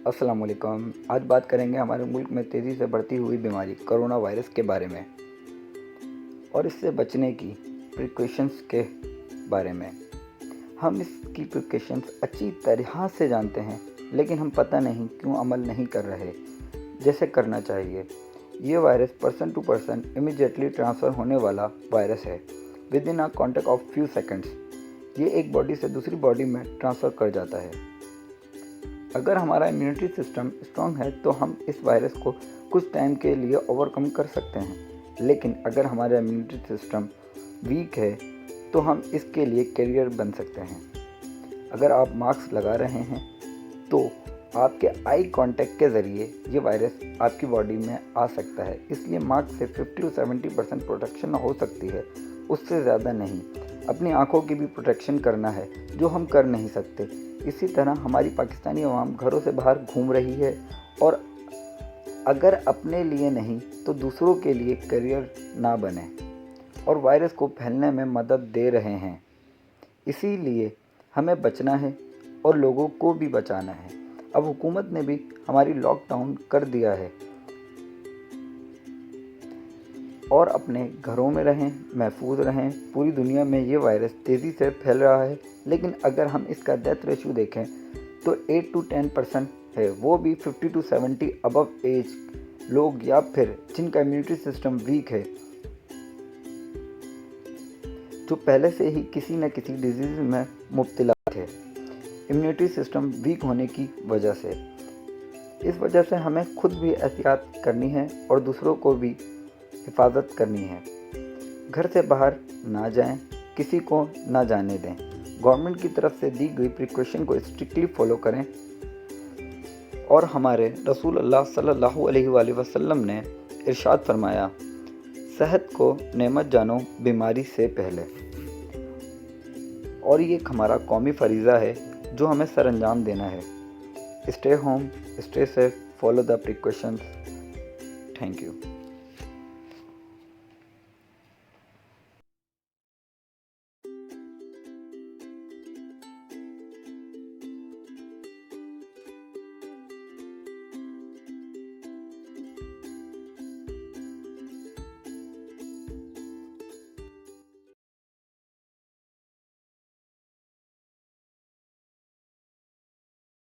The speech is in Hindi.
अस्सलाम वालेकुम। आज बात करेंगे हमारे मुल्क में तेज़ी से बढ़ती हुई बीमारी कोरोना वायरस के बारे में और इससे बचने की प्रिकॉशंस के बारे में। हम इसकी प्रिकॉशंस अच्छी तरह से जानते हैं, लेकिन हम पता नहीं क्यों अमल नहीं कर रहे जैसे करना चाहिए। ये virus person to person immediately transfer होने वाला वायरस है। Within a contact of few seconds ये एक बॉडी से दूसरी बॉडी में ट्रांसफ़र कर जाता है। अगर हमारा इम्यूनिटी सिस्टम स्ट्रॉन्ग है तो हम इस वायरस को कुछ टाइम के लिए ओवरकम कर सकते हैं, लेकिन अगर हमारा इम्यूनिटी सिस्टम वीक है तो हम इसके लिए कैरियर बन सकते हैं। अगर आप मास्क लगा रहे हैं तो आपके आई कांटेक्ट के ज़रिए ये वायरस आपकी बॉडी में आ सकता है, इसलिए मास्क से 50 to 70% प्रोटेक्शन हो सकती है, उससे ज़्यादा नहीं। अपनी आँखों की भी प्रोटेक्शन करना है, जो हम कर नहीं सकते। इसी तरह हमारी पाकिस्तानी अवाम घरों से बाहर घूम रही है और अगर अपने लिए नहीं तो दूसरों के लिए करियर ना बने और वायरस को फैलने में मदद दे रहे हैं। इसीलिए हमें बचना है और लोगों को भी बचाना है। अब हुकूमत ने भी हमारी लॉकडाउन कर दिया है और अपने घरों में रहें, महफूज रहें। पूरी दुनिया में ये वायरस तेज़ी से फैल रहा है, लेकिन अगर हम इसका डेथ रेशियो देखें तो 8 to 10% है, वो भी 50 to 70 अबव एज लोग या फिर जिनका इम्यूनिटी सिस्टम वीक है, जो पहले से ही किसी न किसी डिजीज़ में मुब्तला थे इम्यूनिटी सिस्टम वीक होने की वजह से। इस वजह से हमें खुद भी एहतियात करनी है और दूसरों को भी हिफाजत करनी है। घर से बाहर ना जाएं, किसी को ना जाने दें। गवर्नमेंट की तरफ से दी गई प्रिकॉशन को स्ट्रिक्टली फॉलो करें और हमारे रसूल अल्लाह सल्लल्लाहु अलैहि वसल्लम ने इरशाद फरमाया, सेहत को नेमत जानो बीमारी से पहले। और ये हमारा कौमी फरीज़ा है जो हमें सरअंजाम देना है। Stay home, stay safe, follow the precautions. Thank you.